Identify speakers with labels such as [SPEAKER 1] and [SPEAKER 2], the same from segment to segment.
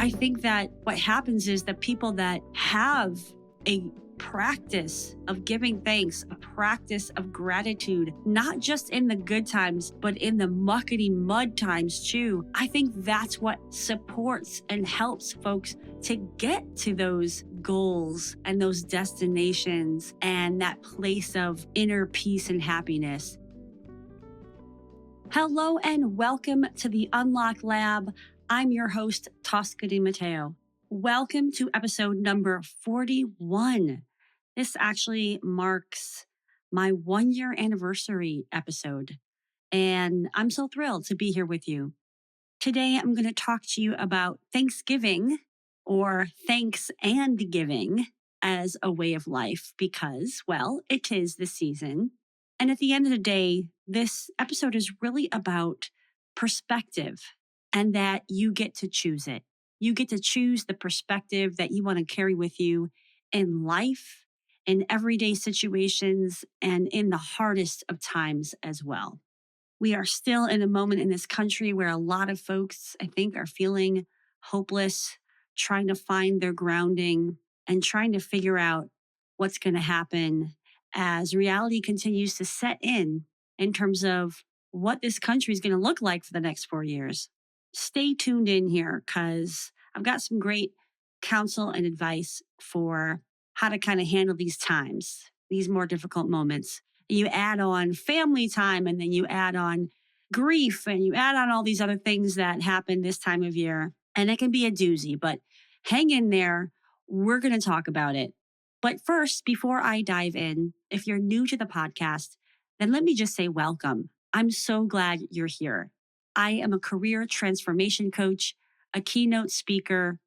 [SPEAKER 1] I think that what happens is that people that have a practice of giving thanks, a practice of gratitude, not just in the good times, but in the muckety mud times too. I think that's what supports and helps folks to get to those goals and those destinations and that place of inner peace and happiness. Hello and welcome to the Unlock Lab. I'm your host, Tosca DiMatteo. Welcome to episode number 41. This actually marks my 1-year anniversary episode, and I'm so thrilled to be here with you. Today, I'm going to talk to you about Thanksgiving, or thanks and giving, as a way of life because, well, it is the season. And at the end of the day, this episode is really about perspective and that you get to choose it. You get to choose the perspective that you want to carry with you in life, in everyday situations, and in the hardest of times as well. We are still in a moment in this country where a lot of folks, I think, are feeling hopeless, trying to find their grounding and trying to figure out what's going to happen as reality continues to set in terms of what this country is going to look like for the next 4 years. Stay tuned in here because I've got some great counsel and advice for how to kind of handle these times, these more difficult moments. You add on family time and then you add on grief and you add on all these other things that happen this time of year. And it can be a doozy, but hang in there. We're going to talk about it. But first, before I dive in, if you're new to the podcast, then let me just say welcome. I'm so glad you're here. I am a career transformation coach, a keynote speaker,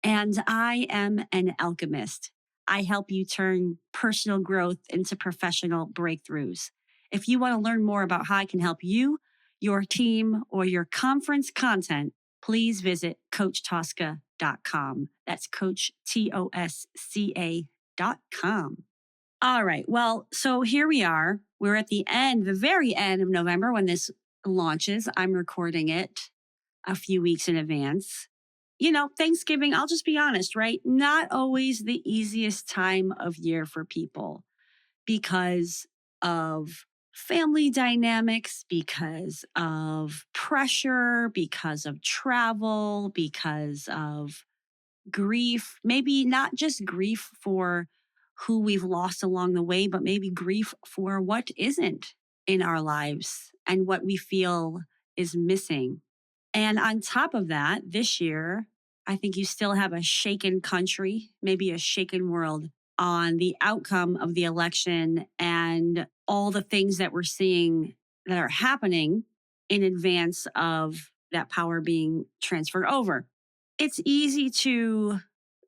[SPEAKER 1] and I am an alchemist. I help you turn personal growth into professional breakthroughs. If you want to learn more about how I can help you, your team, or your conference content, please visit CoachTosca.com. That's Coach Tosca.com. All right. Well, so here we are. We're at the very end of November when this launches. I'm recording it a few weeks in advance. You know, Thanksgiving, I'll just be honest, right? Not always the easiest time of year for people because of family dynamics, because of pressure, because of travel, because of grief. Maybe not just grief for who we've lost along the way, but maybe grief for what isn't in our lives and what we feel is missing. And on top of that, this year, I think you still have a shaken country, maybe a shaken world on the outcome of the election and all the things that we're seeing that are happening in advance of that power being transferred over. It's easy to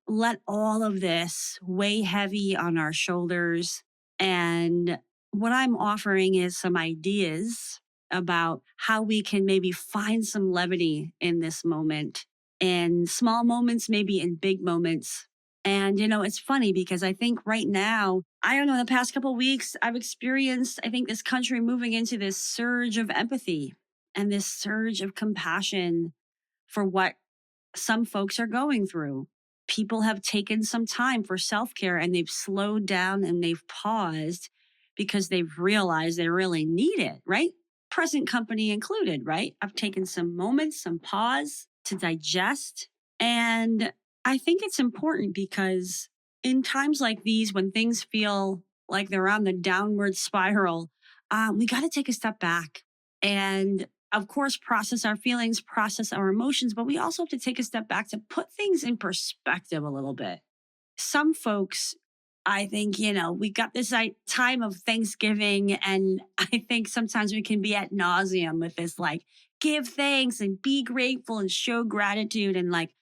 [SPEAKER 1] let all of this weigh heavy on our shoulders. And what I'm offering is some ideas about how we can maybe find some levity in this moment, in small moments, maybe in big moments. And, you know, it's funny because I think right now, I don't know, the past couple of weeks, I've experienced, I think, this country moving into this surge of empathy and this surge of compassion for what some folks are going through. People have taken some time for self-care and they've slowed down and they've paused because they've realized they really need it, right? Present company included, right? I've taken some moments, some pause to digest. And I think it's important because in times like these, when things feel like they're on the downward spiral, we got to take a step back and, of course, process our feelings, process our emotions, but we also have to take a step back to put things in perspective a little bit. Some folks, I think, you know, we got this time of Thanksgiving, and I think sometimes we can be at nauseum with this, like, give thanks and be grateful and show gratitude. And like,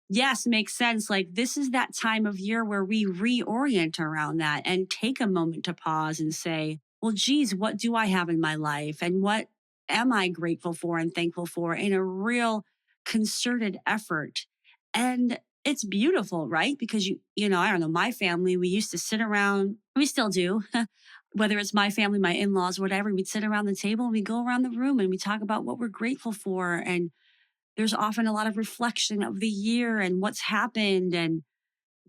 [SPEAKER 1] yes, makes sense. Like, this is that time of year where we reorient around that and take a moment to pause and say, well, geez, what do I have in my life? And what am I grateful for and thankful for in a real concerted effort? And it's beautiful, right? Because you know, I don't know, my family, we used to sit around, we still do, whether it's my family, my in-laws, whatever, we'd sit around the table and we go around the room and we talk about what we're grateful for. And there's often a lot of reflection of the year and what's happened. And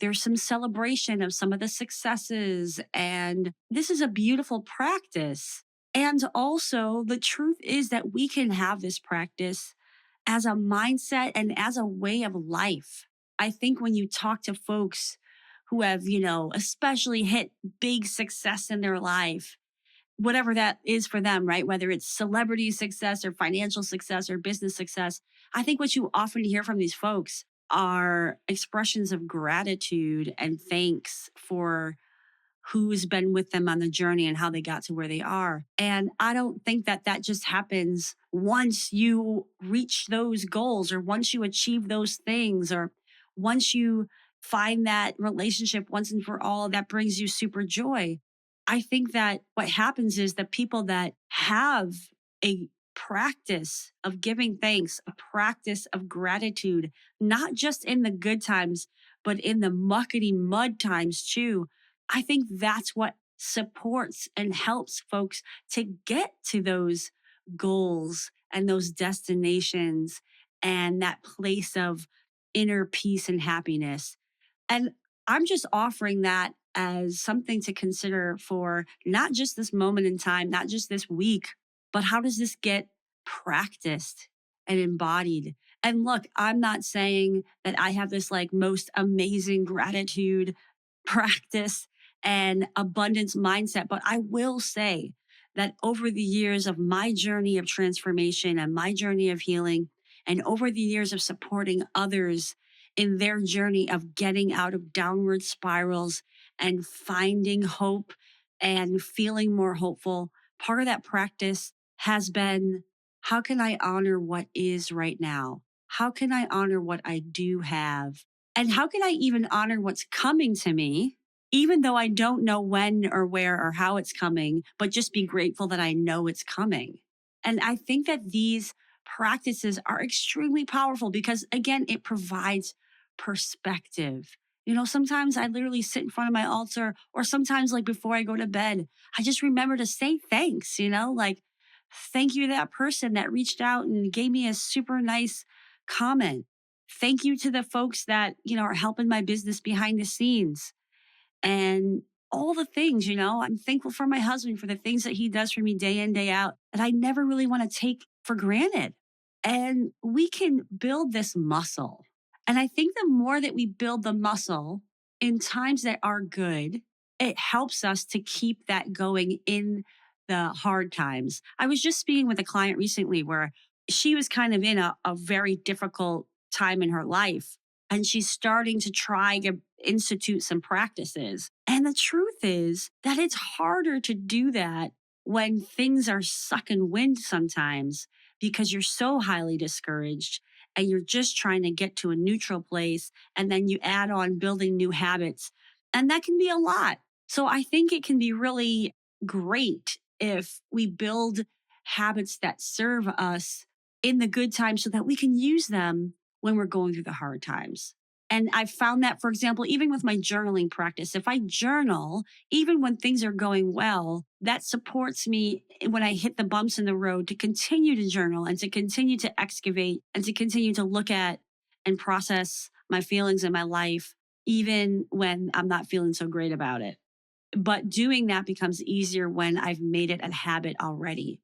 [SPEAKER 1] there's some celebration of some of the successes. And this is a beautiful practice. And also, the truth is that we can have this practice as a mindset and as a way of life. I think when you talk to folks who have, especially hit big success in their life, whatever that is for them, right? Whether it's celebrity success or financial success or business success, I think what you often hear from these folks are expressions of gratitude and thanks for who's been with them on the journey and how they got to where they are. And I don't think that that just happens once you reach those goals or once you achieve those things or once you find that relationship once and for all that brings you super joy. I think that what happens is that people that have a practice of giving thanks, a practice of gratitude, not just in the good times, but in the muckety mud times too, I think that's what supports and helps folks to get to those goals and those destinations and that place of inner peace and happiness. And I'm just offering that as something to consider for not just this moment in time, not just this week, but how does this get practiced and embodied? And look, I'm not saying that I have this like most amazing gratitude practice and abundance mindset, but I will say that over the years of my journey of transformation and my journey of healing, and over the years of supporting others in their journey of getting out of downward spirals and finding hope and feeling more hopeful. Part of that practice has been, how can I honor what is right now? How can I honor what I do have? And how can I even honor what's coming to me, even though I don't know when or where or how it's coming, but just be grateful that I know it's coming? And I think that these practices are extremely powerful because, again, it provides perspective. Sometimes I literally sit in front of my altar, or sometimes, like before I go to bed, I just remember to say thanks, like, thank you to that person that reached out and gave me a super nice comment. Thank you to the folks that, are helping my business behind the scenes and all the things, I'm thankful for my husband for the things that he does for me day in, day out that I never really want to take for granted. And we can build this muscle. And I think the more that we build the muscle in times that are good, it helps us to keep that going in the hard times. I was just speaking with a client recently where she was kind of in a very difficult time in her life. And she's starting to try to institute some practices. And the truth is that it's harder to do that when things are sucking wind sometimes because you're so highly discouraged and you're just trying to get to a neutral place. And then you add on building new habits. And that can be a lot. So I think it can be really great if we build habits that serve us in the good times so that we can use them when we're going through the hard times. And I found that, for example, even with my journaling practice, if I journal, even when things are going well, that supports me when I hit the bumps in the road to continue to journal and to continue to excavate and to continue to look at and process my feelings in my life, even when I'm not feeling so great about it. But doing that becomes easier when I've made it a habit already.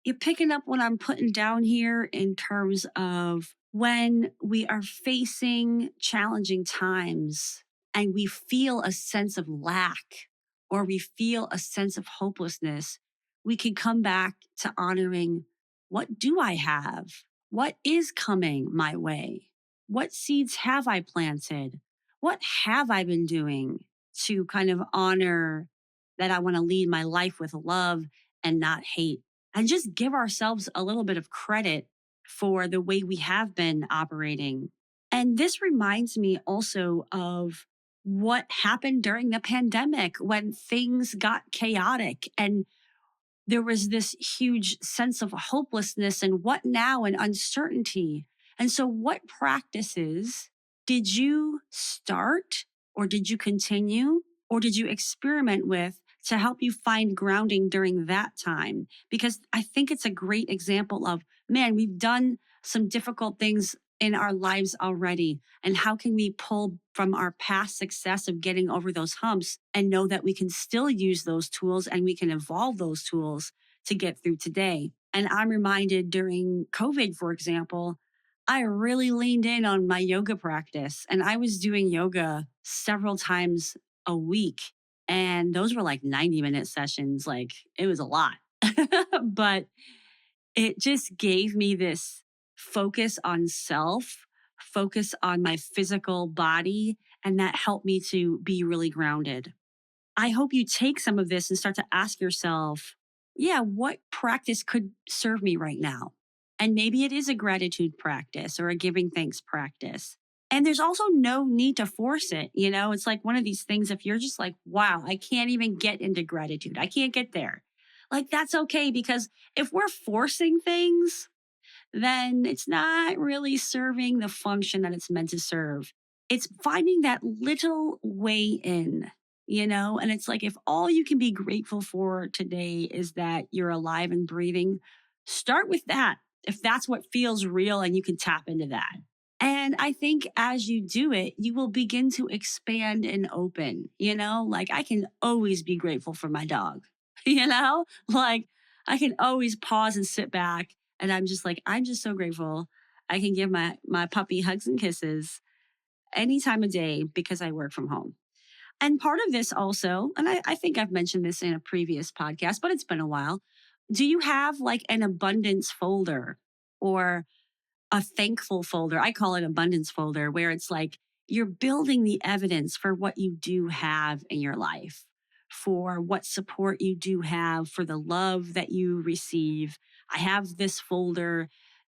[SPEAKER 1] You're picking up what I'm putting down here in terms of when we are facing challenging times and we feel a sense of lack or we feel a sense of hopelessness, we can come back to honoring, what do I have? What is coming my way? What seeds have I planted? What have I been doing to kind of honor that I want to lead my life with love and not hate? And just give ourselves a little bit of credit for the way we have been operating. And this reminds me also of what happened during the pandemic when things got chaotic and there was this huge sense of hopelessness and what now and uncertainty. And so, what practices did you start or did you continue or did you experiment with to help you find grounding during that time? Because I think it's a great example of man, we've done some difficult things in our lives already. And how can we pull from our past success of getting over those humps and know that we can still use those tools and we can evolve those tools to get through today? And I'm reminded during COVID, for example, I really leaned in on my yoga practice and I was doing yoga several times a week. And those were like 90-minute sessions. Like it was a lot. But it just gave me this focus on self, focus on my physical body, and that helped me to be really grounded. I hope you take some of this and start to ask yourself, yeah, what practice could serve me right now? And maybe it is a gratitude practice or a giving thanks practice. And there's also no need to force it. You know, it's like one of these things, if you're just like, wow, I can't even get into gratitude, I can't get there. Like, that's okay because if we're forcing things, then it's not really serving the function that it's meant to serve. It's finding that little way in, you know? And it's like if all you can be grateful for today is that you're alive and breathing, start with that. If that's what feels real and you can tap into that. And I think as you do it, you will begin to expand and open, you know? Like I can always be grateful for my dog, you know? Like I can always pause and sit back and I'm just like, I'm just so grateful. I can give my puppy hugs and kisses any time of day because I work from home. And part of this also, and I think I've mentioned this in a previous podcast, but it's been a while. Do you have like an abundance folder or a thankful folder? I call it abundance folder, where it's like you're building the evidence for what you do have in your life, for what support you do have, for the love that you receive. I have this folder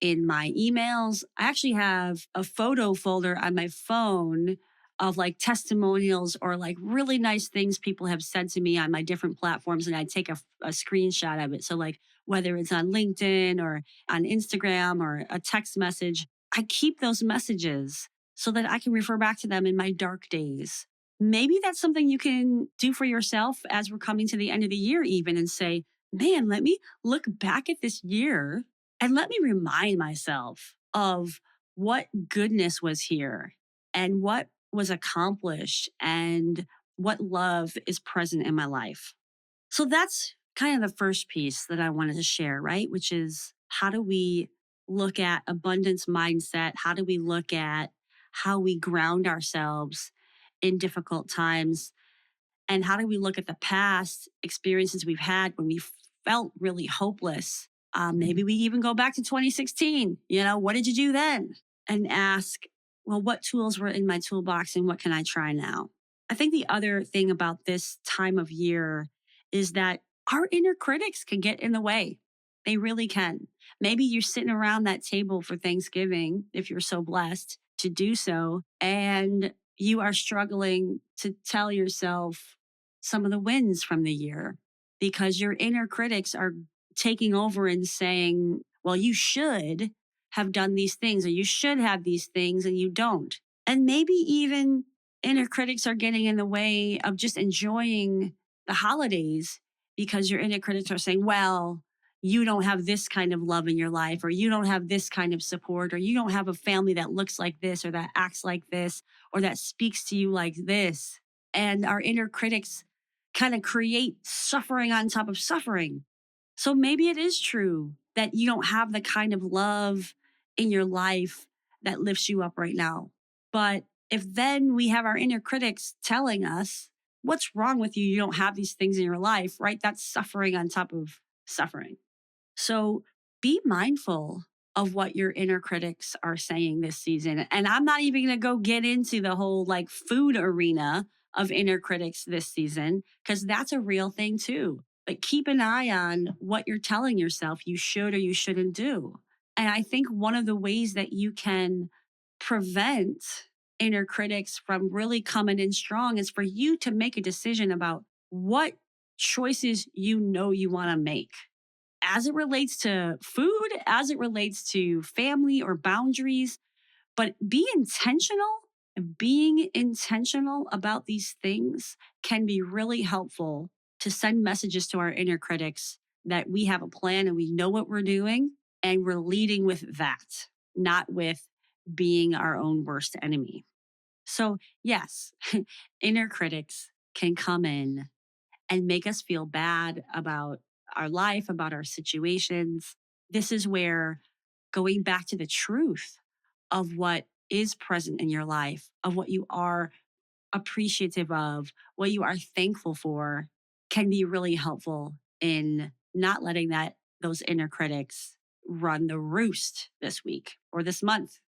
[SPEAKER 1] in my emails. I actually have a photo folder on my phone of like testimonials or like really nice things people have said to me on my different platforms. And I take a screenshot of it. So, like, whether it's on LinkedIn or on Instagram or a text message, I keep those messages so that I can refer back to them in my dark days. Maybe that's something you can do for yourself as we're coming to the end of the year, even, and say, man, let me look back at this year and let me remind myself of what goodness was here and what was accomplished and what love is present in my life. So that's kind of the first piece that I wanted to share, right? Which is how do we look at abundance mindset? How do we look at how we ground ourselves in difficult times? And how do we look at the past experiences we've had when we felt really hopeless? Maybe we even go back to 2016. You know, what did you do then? And ask, well, what tools were in my toolbox and what can I try now? I think the other thing about this time of year is that our inner critics can get in the way. They really can. Maybe you're sitting around that table for Thanksgiving, if you're so blessed to do so, and you are struggling to tell yourself some of the wins from the year because your inner critics are taking over and saying, well, you should have done these things or you should have these things and you don't. And maybe even inner critics are getting in the way of just enjoying the holidays because your inner critics are saying, well, you don't have this kind of love in your life, or you don't have this kind of support, or you don't have a family that looks like this, or that acts like this, or that speaks to you like this. And our inner critics kind of create suffering on top of suffering. So maybe it is true that you don't have the kind of love in your life that lifts you up right now. But if then we have our inner critics telling us, what's wrong with you? You don't have these things in your life, right? That's suffering on top of suffering. So be mindful of what your inner critics are saying this season. And I'm not even going to go get into the whole like food arena of inner critics this season, because that's a real thing too. But keep an eye on what you're telling yourself you should or you shouldn't do. And I think one of the ways that you can prevent inner critics from really coming in strong is for you to make a decision about what choices you know you want to make as it relates to food, as it relates to family or boundaries, but be intentional. Being intentional about these things can be really helpful to send messages to our inner critics that we have a plan and we know what we're doing And we're leading with that, not with being our own worst enemy. So, yes, inner critics can come in and make us feel bad about our life, about our situations. This is where going back to the truth of what is present in your life, of what you are appreciative of, what you are thankful for, can be really helpful in not letting those inner critics run the roost this week or this month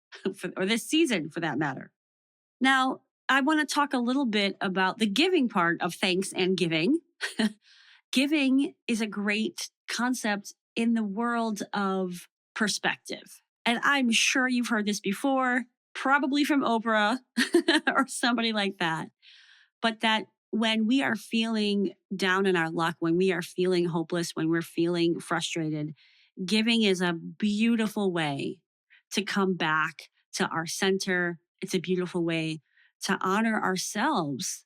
[SPEAKER 1] or this season for that matter. Now, I want to talk a little bit about the giving part of thanks and giving. Giving is a great concept in the world of perspective. And I'm sure you've heard this before, probably from Oprah or somebody like that. But that when we are feeling down in our luck, when we are feeling hopeless, when we're feeling frustrated, giving is a beautiful way to come back to our center. It's a beautiful way to honor ourselves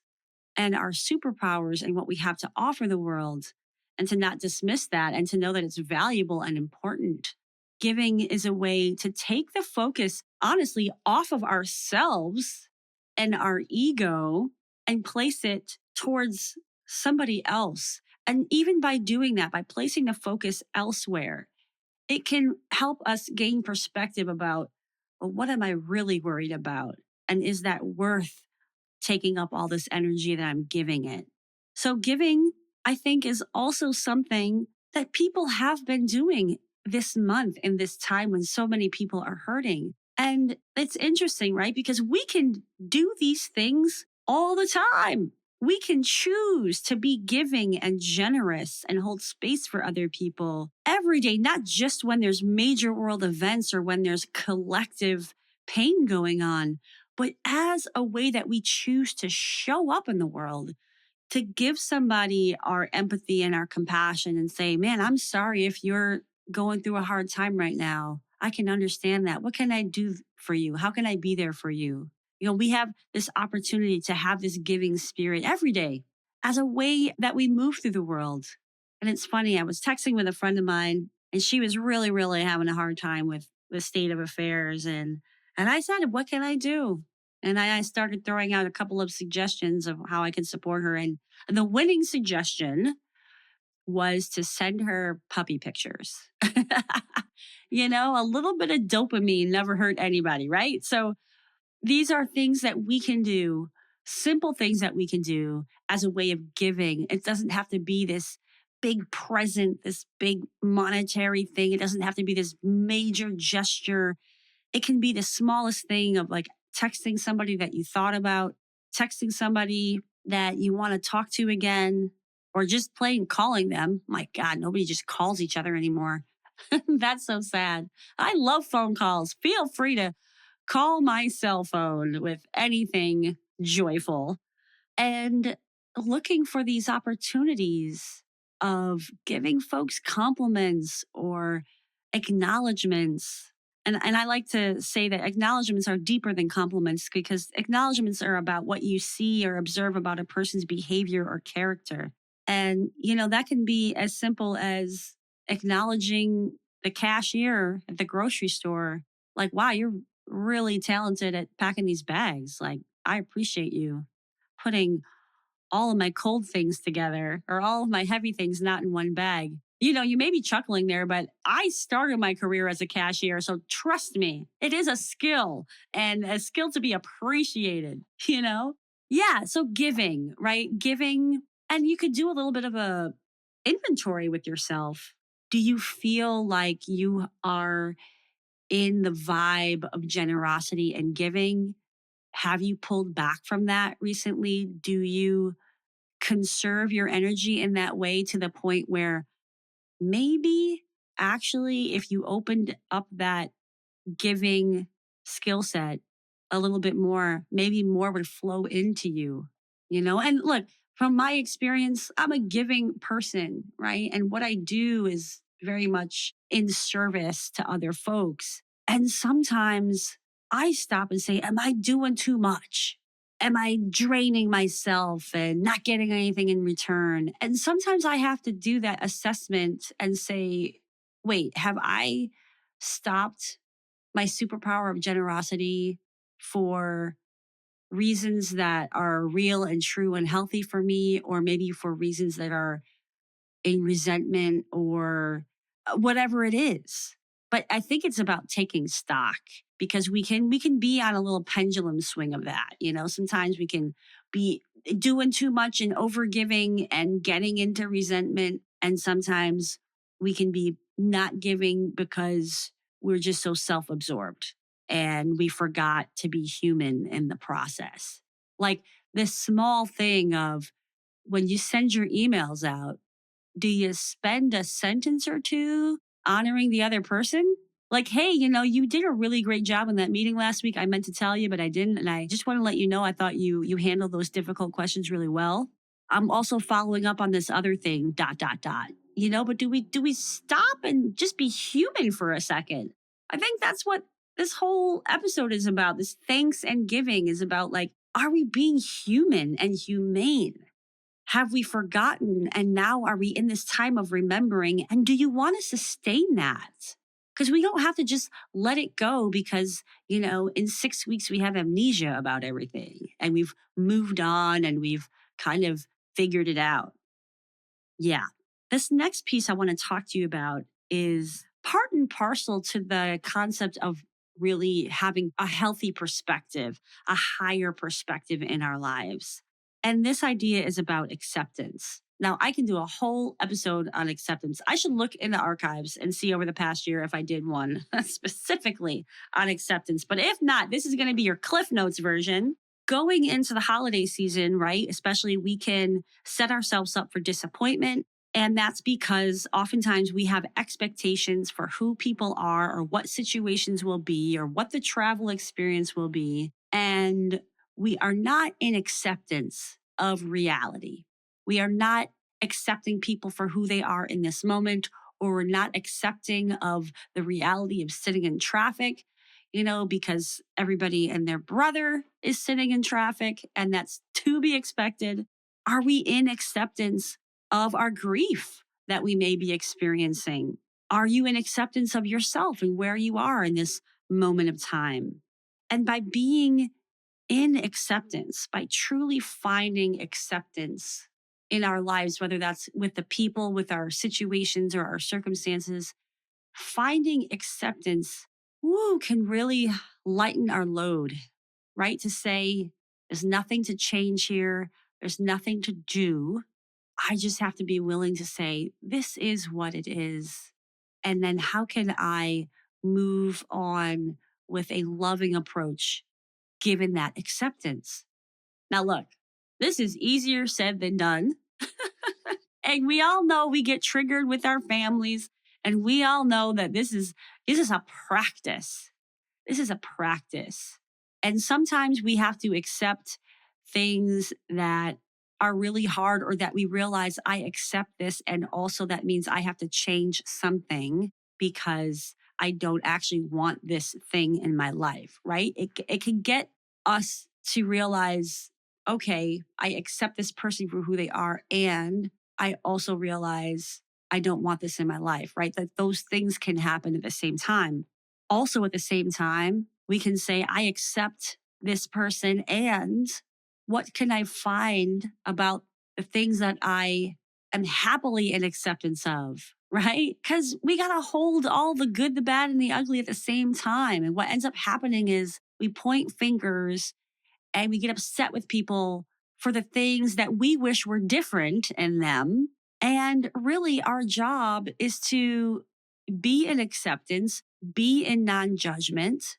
[SPEAKER 1] and our superpowers and what we have to offer the world, and to not dismiss that and to know that it's valuable and important. Giving is a way to take the focus, honestly, off of ourselves and our ego and place it towards somebody else. And even by doing that, by placing the focus elsewhere, it can help us gain perspective about, well, what am I really worried about? And is that worth taking up all this energy that I'm giving it? So, giving, I think, is also something that people have been doing this month in this time when so many people are hurting. And it's interesting, right? Because we can do these things all the time. We can choose to be giving and generous and hold space for other people every day, not just when there's major world events or when there's collective pain going on, but as a way that we choose to show up in the world, to give somebody our empathy and our compassion and say, man, I'm sorry if you're going through a hard time right now. I can understand that. What can I do for you? How can I be there for you? You know, we have this opportunity to have this giving spirit every day as a way that we move through the world. And it's funny, I was texting with a friend of mine and she was really, really having a hard time with the state of affairs. And I said, what can I do? And I started throwing out a couple of suggestions of how I could support her. And the winning suggestion was to send her puppy pictures. You know, a little bit of dopamine never hurt anybody, right? So these are things that we can do, simple things that we can do as a way of giving. It doesn't have to be this big present, this big monetary thing. It doesn't have to be this major gesture. It can be the smallest thing of like texting somebody that you thought about, texting somebody that you want to talk to again, or just plain calling them. My God, nobody just calls each other anymore. That's so sad. I love phone calls. Feel free to call my cell phone with anything joyful, and looking for these opportunities of giving folks compliments or acknowledgments. And I like to say that acknowledgments are deeper than compliments because acknowledgments are about what you see or observe about a person's behavior or character. And, you know, that can be as simple as acknowledging the cashier at the grocery store. Like, wow, you're really talented at packing these bags. Like, I appreciate you putting all of my cold things together or all of my heavy things not in one bag. You know, you may be chuckling there, but I started my career as a cashier. So trust me, it is a skill and a skill to be appreciated, you know? Yeah. So giving, right? Giving, and you could do a little bit of a inventory with yourself. Do you feel like you are in the vibe of generosity and giving? Have you pulled back from that recently? Do you conserve your energy in that way to the point where maybe actually, if you opened up that giving skill set a little bit more, maybe more would flow into you, you know? And look, from my experience, I'm a giving person, right? And what I do is very much in service to other folks. And sometimes I stop and say, am I doing too much? Am I draining myself and not getting anything in return? And sometimes I have to do that assessment and say, wait, have I stopped my superpower of generosity for reasons that are real and true and healthy for me, or maybe for reasons that are in resentment or whatever it is. But I think it's about taking stock because we can be on a little pendulum swing of that. Sometimes we can be doing too much and overgiving and getting into resentment. And sometimes we can be not giving because we're just so self absorbed and we forgot to be human in the process. Like this small thing of when you send your emails out, do you spend a sentence or two honoring the other person? Like, hey, you did a really great job in that meeting last week. I meant to tell you, but I didn't. And I just want to let you know I thought you handled those difficult questions really well. I'm also following up on this other thing, dot, dot, dot. But do we stop and just be human for a second? I think that's what this whole episode is about. This thanks and giving is about, like, are we being human and humane? Have we forgotten? And now are we in this time of remembering? And do you want to sustain that? Because we don't have to just let it go because, in 6 weeks we have amnesia about everything and we've moved on and we've kind of figured it out. Yeah. This next piece I want to talk to you about is part and parcel to the concept of really having a healthy perspective, a higher perspective in our lives. And this idea is about acceptance. Now, I can do a whole episode on acceptance. I should look in the archives and see over the past year if I did one specifically on acceptance. But if not, this is going to be your Cliff Notes version. Going into the holiday season, right? Especially, we can set ourselves up for disappointment. And that's because oftentimes we have expectations for who people are or what situations will be or what the travel experience will be. And we are not in acceptance of reality. We are not accepting people for who they are in this moment, or we're not accepting of the reality of sitting in traffic, because everybody and their brother is sitting in traffic and that's to be expected. Are we in acceptance of our grief that we may be experiencing? Are you in acceptance of yourself and where you are in this moment of time? And by being in acceptance, by truly finding acceptance in our lives, whether that's with the people, with our situations or our circumstances, finding acceptance, can really lighten our load, right? To say, there's nothing to change here, there's nothing to do. I just have to be willing to say, this is what it is. And then how can I move on with a loving approach given that acceptance? Now, look, this is easier said than done. And we all know we get triggered with our families. And we all know that this is a practice. This is a practice. And sometimes we have to accept things that are really hard, or that we realize I accept this. And also that means I have to change something because I don't actually want this thing in my life, right? It can get us to realize, okay, I accept this person for who they are. And I also realize I don't want this in my life, right? That those things can happen at the same time. Also, at the same time, we can say, I accept this person, and what can I find about the things that I am happily in acceptance of, right? Because we got to hold all the good, the bad, and the ugly at the same time. And what ends up happening is we point fingers and we get upset with people for the things that we wish were different in them. And really, our job is to be in acceptance, be in non judgment,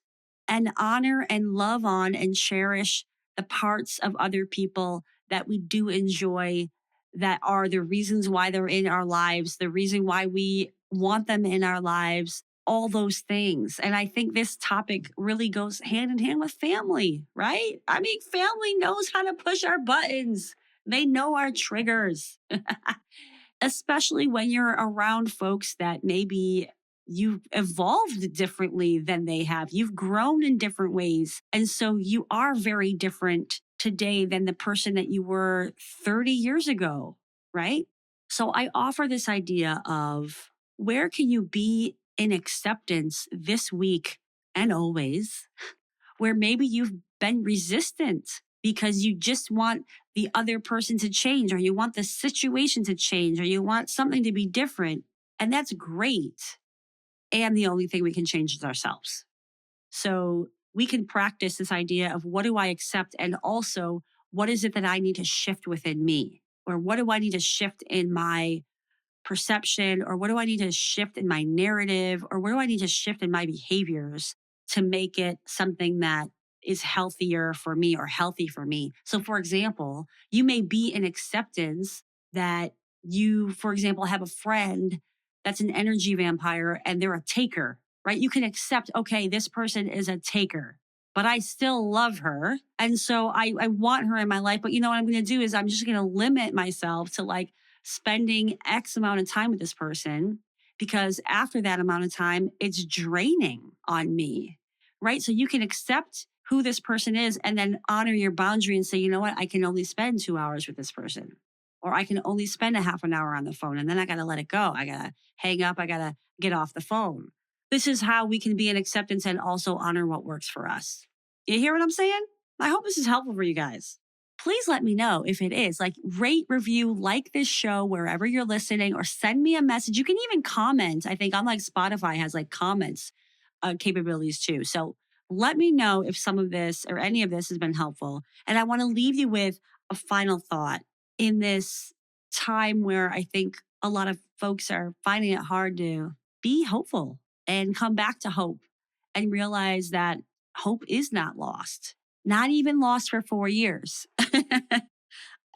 [SPEAKER 1] and honor and love on and cherish the parts of other people that we do enjoy, that are the reasons why they're in our lives, the reason why we want them in our lives, all those things. And I think this topic really goes hand in hand with family, right? I mean, family knows how to push our buttons. They know our triggers. Especially when you're around folks that maybe you've evolved differently than they have. You've grown in different ways. And so you are very different today than the person that you were 30 years ago, right? So I offer this idea of, where can you be in acceptance this week and always, where maybe you've been resistant because you just want the other person to change, or you want the situation to change, or you want something to be different. And that's great. And the only thing we can change is ourselves. So we can practice this idea of what do I accept? And also, what is it that I need to shift within me? Or what do I need to shift in my perception? Or what do I need to shift in my narrative? Or what do I need to shift in my behaviors to make it something that is healthier for me or healthy for me? So, for example, you may be in acceptance that you, for example, have a friend that's an energy vampire and they're a taker, right? You can accept, okay, this person is a taker, but I still love her. And so I want her in my life. But you know what I'm going to do is I'm just going to limit myself to like spending X amount of time with this person, because after that amount of time, it's draining on me, right? So you can accept who this person is and then honor your boundary and say, you know what, I can only spend 2 hours with this person, or I can only spend a half an hour on the phone, and then I got to let it go. I got to hang up. I got to get off the phone. This is how we can be in acceptance and also honor what works for us. You hear what I'm saying? I hope this is helpful for you guys. Please let me know if it is. Like, rate, review, like this show wherever you're listening, or send me a message. You can even comment. I think on like Spotify has like comments capabilities too. So let me know if some of this or any of this has been helpful. And I want to leave you with a final thought in this time where I think a lot of folks are finding it hard to be hopeful and come back to hope and realize that hope is not lost, not even lost for 4 years.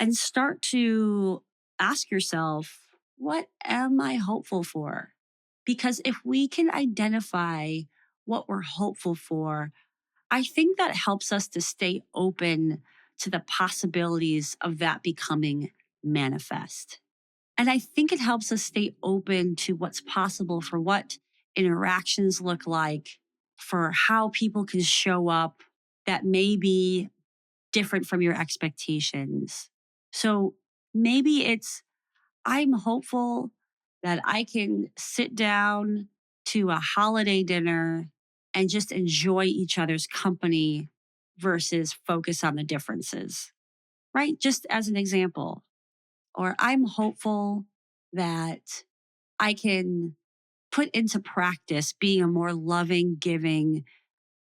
[SPEAKER 1] And start to ask yourself, what am I hopeful for? Because if we can identify what we're hopeful for, I think that helps us to stay open to the possibilities of that becoming manifest. And I think it helps us stay open to what's possible for what interactions look like, for how people can show up that may be different from your expectations. So maybe it's, I'm hopeful that I can sit down to a holiday dinner and just enjoy each other's company versus focus on the differences, right? Just as an example. Or I'm hopeful that I can put into practice being a more loving, giving,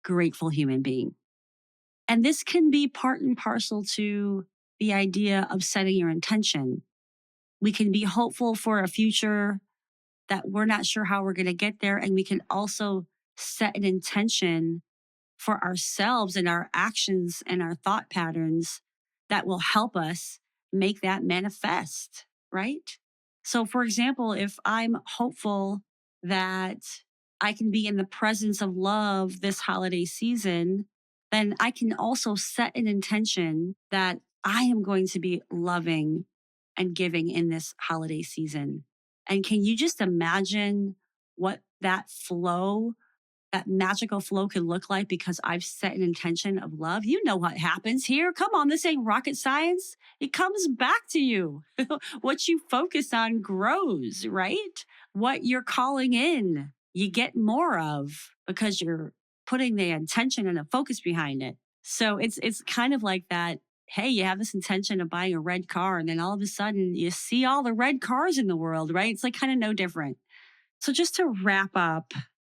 [SPEAKER 1] grateful human being. And this can be part and parcel to the idea of setting your intention. We can be hopeful for a future that we're not sure how we're going to get there. And we can also set an intention for ourselves and our actions and our thought patterns that will help us make that manifest, right? So, for example, if I'm hopeful that I can be in the presence of love this holiday season, then I can also set an intention that I am going to be loving and giving in this holiday season. And can you just imagine what that magical flow could look like because I've set an intention of love? You know what happens here. Come on, this ain't rocket science. It comes back to you. What you focus on grows, right? What you're calling in, you get more of because you're putting the intention and a focus behind it. So it's kind of like that. Hey, you have this intention of buying a red car, and then all of a sudden you see all the red cars in the world, right? It's like kind of no different. So, just to wrap up,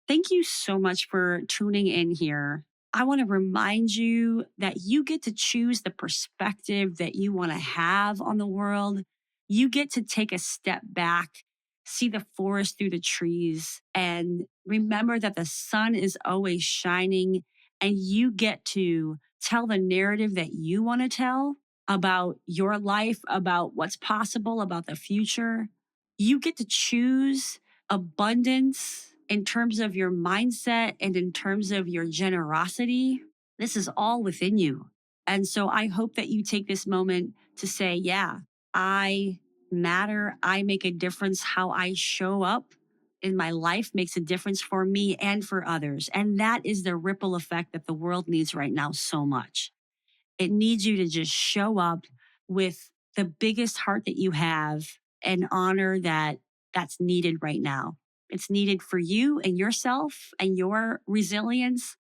[SPEAKER 1] thank you so much for tuning in here. I want to remind you that you get to choose the perspective that you want to have on the world. You get to take a step back, see the forest through the trees, and remember that the sun is always shining, and you get to tell the narrative that you want to tell about your life, about what's possible, about the future. You get to choose abundance in terms of your mindset and in terms of your generosity. This is all within you. And so I hope that you take this moment to say, yeah, I matter. I make a difference. How I show up in my life makes a difference for me and for others. And that is the ripple effect that the world needs right now so much. It needs you to just show up with the biggest heart that you have and honor that that's needed right now. It's needed for you and yourself and your resilience.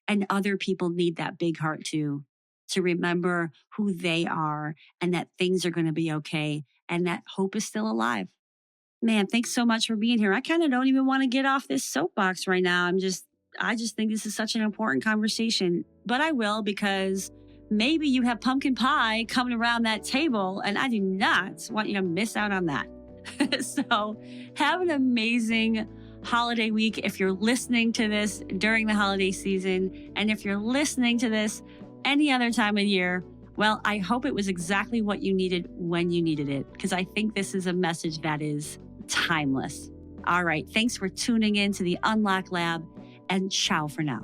[SPEAKER 1] And other people need that big heart too, to remember who they are and that things are going to be okay and that hope is still alive. Man, thanks so much for being here. I kind of don't even want to get off this soapbox right now. I just think this is such an important conversation, but I will because maybe you have pumpkin pie coming around that table, and I do not want you to miss out on that. So, have an amazing holiday week if you're listening to this during the holiday season. And if you're listening to this any other time of year, well, I hope it was exactly what you needed when you needed it, because I think this is a message that is timeless. All right. Thanks for tuning in to the Unlock Lab, and ciao for now.